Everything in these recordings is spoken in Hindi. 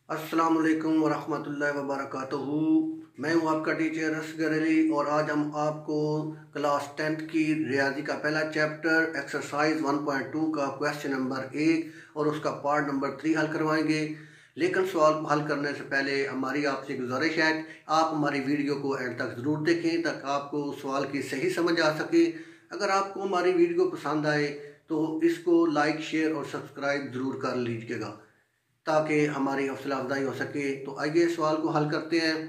अस्सलाम वालेकुम वरहमतुल्लाहि वबरकातुहू। मैं हूँ आपका टीचर असगर अली और आज हम आपको क्लास 10th की रियाजी का पहला चैप्टर एक्सरसाइज 1.2 का क्वेश्चन नंबर 1 और उसका पार्ट नंबर 3 हल करवाएंगे। लेकिन सवाल को हल करने से पहले हमारी आपसे गुजारिश है आप हमारी वीडियो को एंड तक ज़रूर देखें ताकि आपको सवाल की सही समझ आ सके। अगर आपको हमारी वीडियो पसंद आए तो इसको लाइक, शेयर और सब्सक्राइब ज़रूर कर लीजिएगा ताकि हमारी हौसला अफजाई हो सके। तो आइए सवाल को हल करते हैं।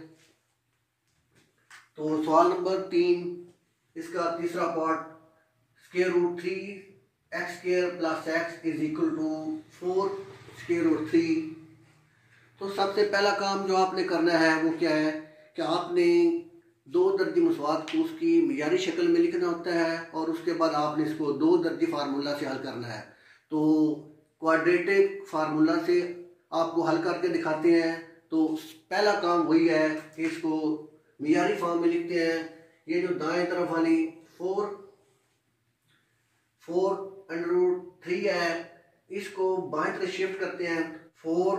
तो सवाल नंबर 3, इसका तीसरा part, square root 3 x square plus x is equal to 4 square root 3। तो सबसे पहला काम जो आपने करना है वो क्या है कि आपने दो दर्जी मसवात को उसकी मियारी शक्ल में लिखना होता है और उसके बाद आपने इसको दो दर्जी फार्मूला से हल करना है। तो क्वाड्रेटिक फार्मूला से आपको हल करके दिखाते हैं। तो पहला काम वही है कि इसको मियारी फॉर्म में लिखते हैं। ये जो दाएं तरफ वाली 4 अंडर रूट 3 है, इसको बाएं तरफ शिफ्ट करते हैं। 4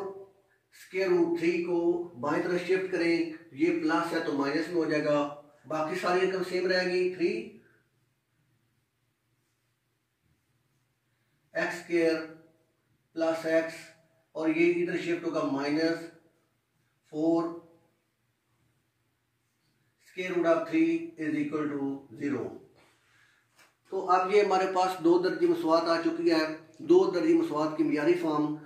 स्क्वायर रूट 3 को बाएं तरफ शिफ्ट करें, ये प्लस है तो माइनस में हो जाएगा, बाकी सारी रकम सेम रहेगी। 3 एक्स स्क्वायर प्लस एक्स और ये इधर शिफ्ट होगा minus 4 square root of 3 is equal to 0। तो अब ये हमारे पास दो दर्जी मसवात आ चुकी है। दो दर्जी मसवात की मियारी फॉर्म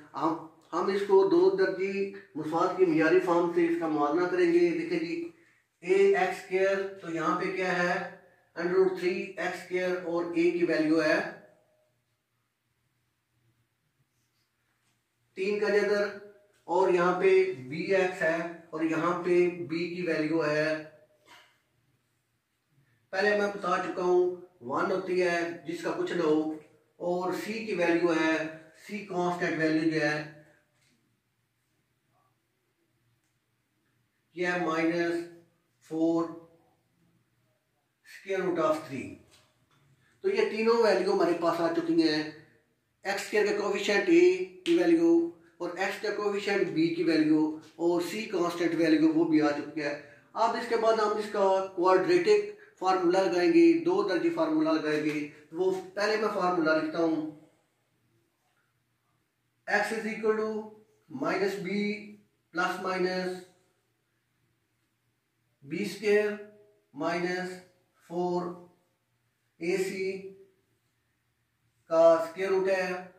हम इसको दो दर्जी मसवात की मियारी फॉर्म से इसका मुआवना करेंगे। देखिए जी, ए एक्स स्क्वायर, तो यहाँ पे क्या है अंडर रूट 3 एक्स स्क्वायर और ए की वैल्यू है 3 का जदर, और यहाँ पे बी एक्स है और यहाँ पे बी की वैल्यू है, पहले मैं बता चुका हूँ 1 होती है जिसका कुछ ना हो, और सी की वैल्यू है, सी कांस्टेंट वैल्यू जो है यह है -4 स्क्वायर रूट ऑफ 3। तो ये तीनों वैल्यू हमारे पास आ चुकी हैं। एक्स स्क्वायर का कोएफिशिएंट ए की वैल्यू और एक्स का कोएफिशिएंट बी की वैल्यू और सी कांस्टेंट वैल्यू वो भी आ चुकी है। अब इसके बाद हम इसका क्वाड्रेटिक फार्मूला लगाएंगे, दो दर्जी फार्मूला लगाएंगे। वो पहले मैं फार्मूला लिखता हूं, x is equal to minus b plus minus b square minus 4 a c का स्क्वायर रूट है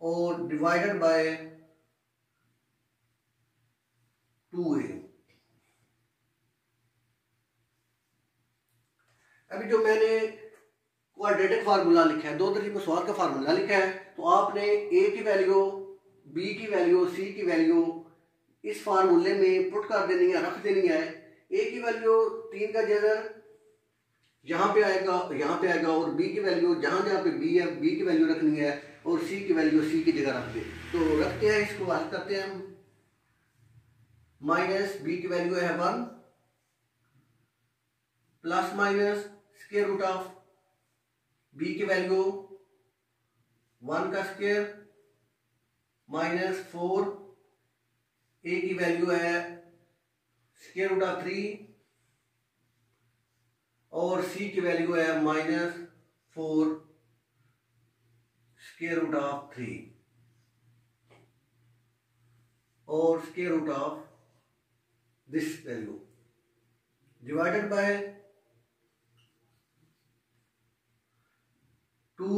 और डिवाइडेड बाय 2a। अभी जो मैंने क्वाड्रेटिक फार्मूला लिखा है, दो दर्जी मसवात का फार्मूला लिखा है, तो आपने a की वैल्यू, b की वैल्यू, c की वैल्यू इस फार्मूले में पुट कर देनी है, रख देनी है। a की वैल्यू 3 का जदर यहाँ पे आएगा, यहाँ पे आएगा, और b की वैल्यू जहाँ जहाँ पे b है b की वैल्यू रखनी है और c की वैल्यू c की जगह रख दे। तो रखते हैं, इसको हल करते हैं हम। माइनस b की वैल्यू है 1 plus minus square root of b की वैल्यू 1 का स्क्वायर माइनस 4 a की वैल्यू है स्क्वायर रूट ऑफ 3 और c की वैल्यू है -4 स्क्वायर रूट ऑफ 3 और square root of this value divided by 2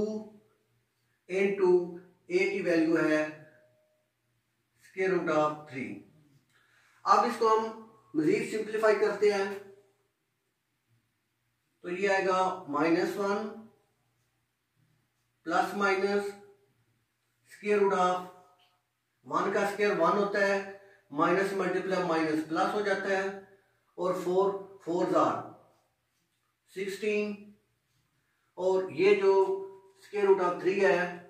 into a की वैल्यू है स्क्वायर रूट ऑफ 3। अब इसको हम मजीद सिंप्लीफाई करते हैं, तो ये आएगा -1 plus minus square root of 1 का स्क्वायर 1 होता है, माइनस मल्टीप्लाई माइनस प्लस हो जाता है, और 4 4 जार 16, और ये जो स्क्वायर रूट ऑफ 3 है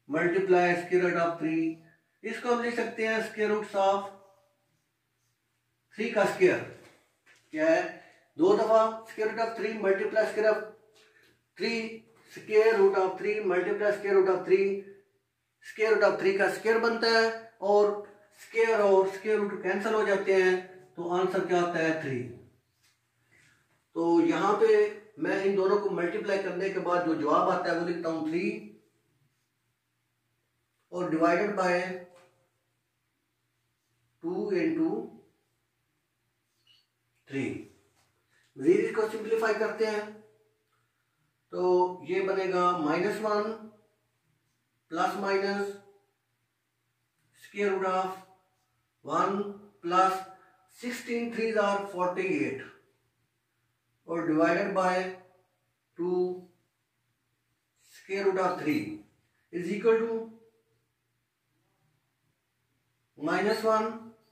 मल्टीप्लाई स्क्वायर रूट ऑफ 3, इसको हम लिख सकते हैं स्क्वायर रूट ऑफ 3 का स्क्वायर। क्या है, दो दफा square root of 3 multiply square root of 3 multiply square root of 3 square root of 3 का स्क्वायर बनता है और स्क्वायर रूट कैंसिल हो जाते हैं, तो आंसर क्या आता है 3। तो यहाँ पे मैं इन दोनों को मल्टीप्लाई करने के बाद जो जवाब आता है वो लिखता हूँ 3 और डिवाइडेड बाय 2 into 3। मजीद इसको सिंप्लीफाई करते हैं तो ये बनेगा -1 plus minus square root of 1 plus 16 3s are 48 और divided by 2 square root of 3 is equal to -1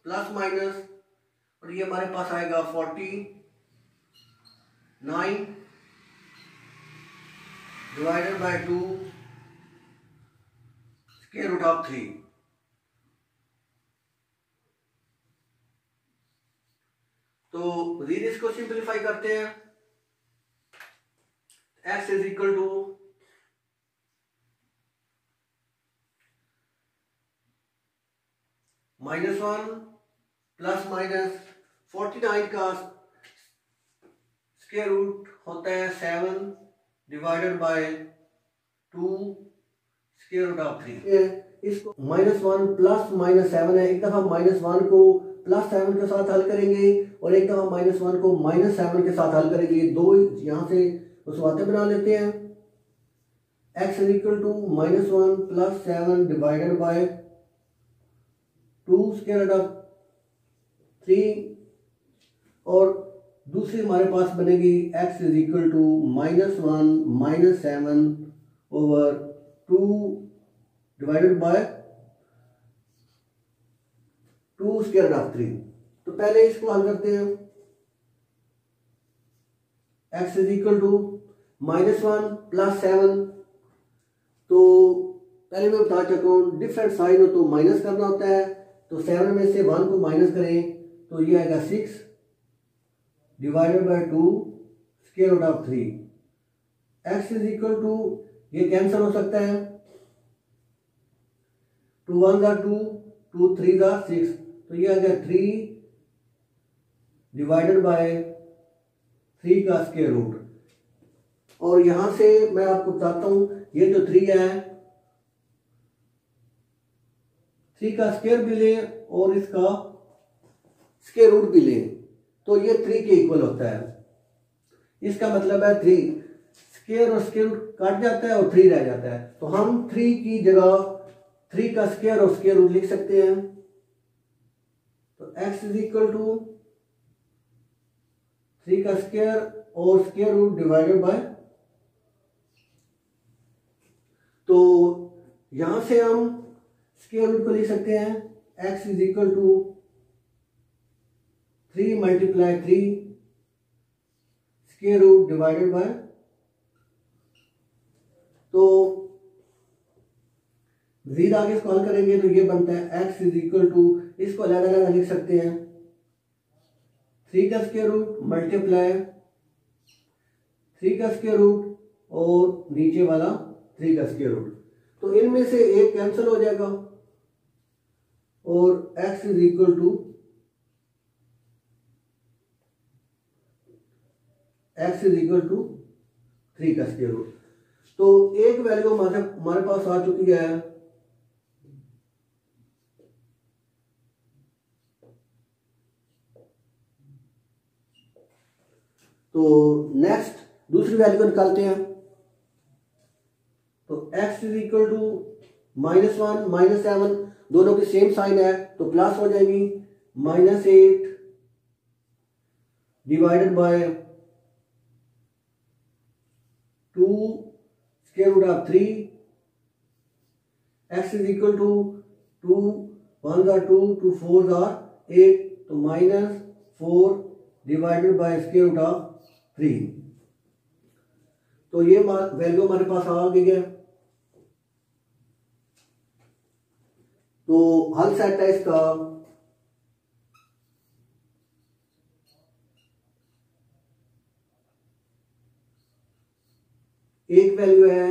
plus minus और ये हमारे पास आएगा 49 divided by 2 square root of 3। तो मजीद इसको सिंप्लीफाई करते हैं। x is equal to -1 plus minus 49 का स्क्वायर रूट होता है 7 divided by 2 square root of 3। इसको -1 प्लस -7 है, एक दफा -1 को +7 के साथ हल करेंगे और एक दफा -1 को -7 के साथ हल करेंगे। दो यहां से उसवाते बना लेते हैं। x is equal to -1 plus 7 divided by 2 square root of 3 और दूसरी हमारे पास बनेगी x is equal to -1 -7 over 2 divided by 2 square root of 3। तो पहले इसको हल करते हैं। x is equal to -1 plus 7, तो पहले मैं बता चुका हूँ डिफरेंट साइन हो तो माइनस करना होता है। तो 7 में से 1 को माइनस करें तो ये आएगा 6 divided by 2 square root of 3। x is equal to ये कैंसिल हो सकता है, 2 1 are 2 2 3 are 6, तो ये आ गया 3 डिवाइडेड बाय 3 का स्क्वायर रूट। और यहां से मैं आपको बताता हूं ये तो 3 है, 3 का स्क्वायर भी लें और इसका स्क्वायर रूट भी लें तो ये 3 के इक्वल होता है। इसका मतलब है 3 स्क्वायर और स्क्वायर रूट काट जाता है और 3 रह जाता है। तो हम 3 की जगह 3 का स्क्वायर और स्क्वायर रूट लिख सकते हैं। तो x इज इक्वल टू 3 का स्क्वायर और स्क्वायर रूट डिवाइडेड बाय, तो यहां से हम स्क्वायर रूट को लिख सकते हैं x is equal to 3 multiply 3 square root divided by, तो जीद आगे इसको हल करेंगे तो ये बनता है x इज इक्वल टू, इसको अलग अलग लिख सकते हैं 3 का स्क्वायर रूट मल्टीप्लाई 3 का स्क्वायर रूट और नीचे वाला 3 का स्क्वायर रूट। तो इनमें से एक कैंसिल हो जाएगा और x is equal to x is equal to 3 का स्क्वायर रूट। तो एक वैल्यू हमारे पास आ चुकी है। तो नेक्स्ट दूसरी वैल्यू को निकालते हैं। तो x इज इक्वल टू -1 -7 दोनों की सेम साइन है तो प्लस हो जाएगी, -8 divided by 2 square root of 3। x is equal to 2 1 are 2 2 4 are 8, तो -4 divided by square root of 3। तो ये वैल्यू हमारे पास आ गई है। तो हल सेट है इसका एक वैल्यू है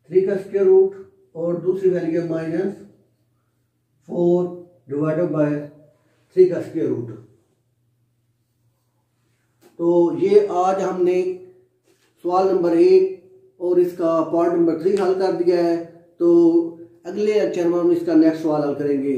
3 का स्क्वायर रूट और दूसरी वैल्यू है -4 डिवाइडेड बाय 3 का स्क्वायर रूट। तो ये आज हमने सवाल नंबर 1 और इसका पार्ट नंबर 3 हल कर दिया है। तो अगले लेक्चर में हम इसका नेक्स्ट सवाल हल करेंगे।